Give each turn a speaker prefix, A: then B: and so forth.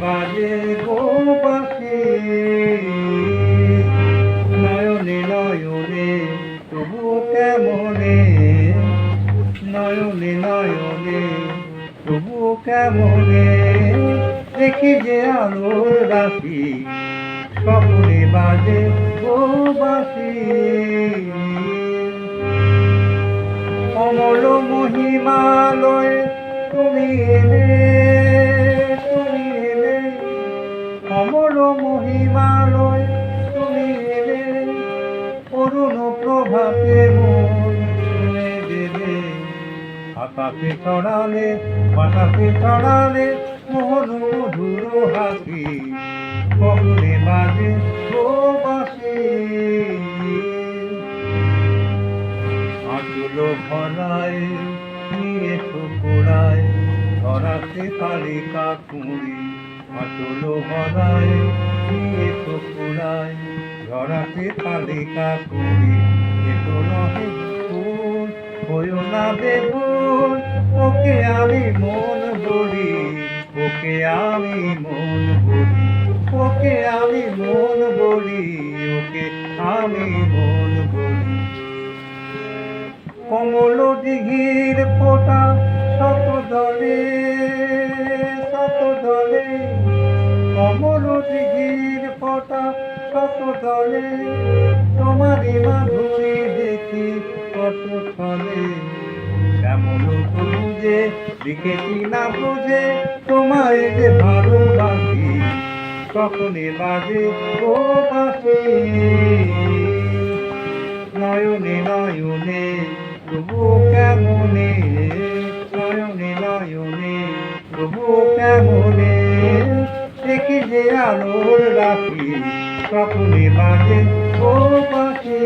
A: বাজে গো বাঁশি, নয়নে নয়নে তবু কেমনে, নয়নে নয়নে তবু কেমনে দেখি যে আলোর রাশি, স্বপ্নে বাজে গো বাঁশি। অমল মহিমালয়ে তুমি এলে, তুমি এলে, অমল মহিমালয়ে তুমি এলে, অরুণ প্রভাতে মন ছুঁয়ে দেবে। আকাশে ছড়ালে বাতাসে ছড়ালে মোহন মধুর হাসি, স্বপ্নে বাজে গো বাঁশি। আঁচল ভরায় নিয়ে ঠোকরায় ধরাতে কালিকা কুঁড়ি, আঁচল ভরায় নিয়ে ঠোকরায় ধরাতে কালিকা কুঁড়ি। এতো নহে ফুল হইও না বেগুন, ওকে আমি মন বলি, ওকে আমি মন বলি, ওকে আমি মন বলি, ওকে আমি মন বলি। কমল দিঘির ফোঁটা শত দলে, শত দলে, কমল দিঘির ফোঁটা শত দলে, তোমারই মাধুরী দেখি কত ছলে। কেমন বুঝে লিখেছি না বুঝে তোমায় যে ভালোবাসি, স্বপ্নে বাজে গো বাঁশি। নয়নে নয়নে তবু কেমনে, নয়নে নয়নে তবু কেমনে দেখি যে আলোর রাশি, স্বপ্নে বাজে গো বাঁশি।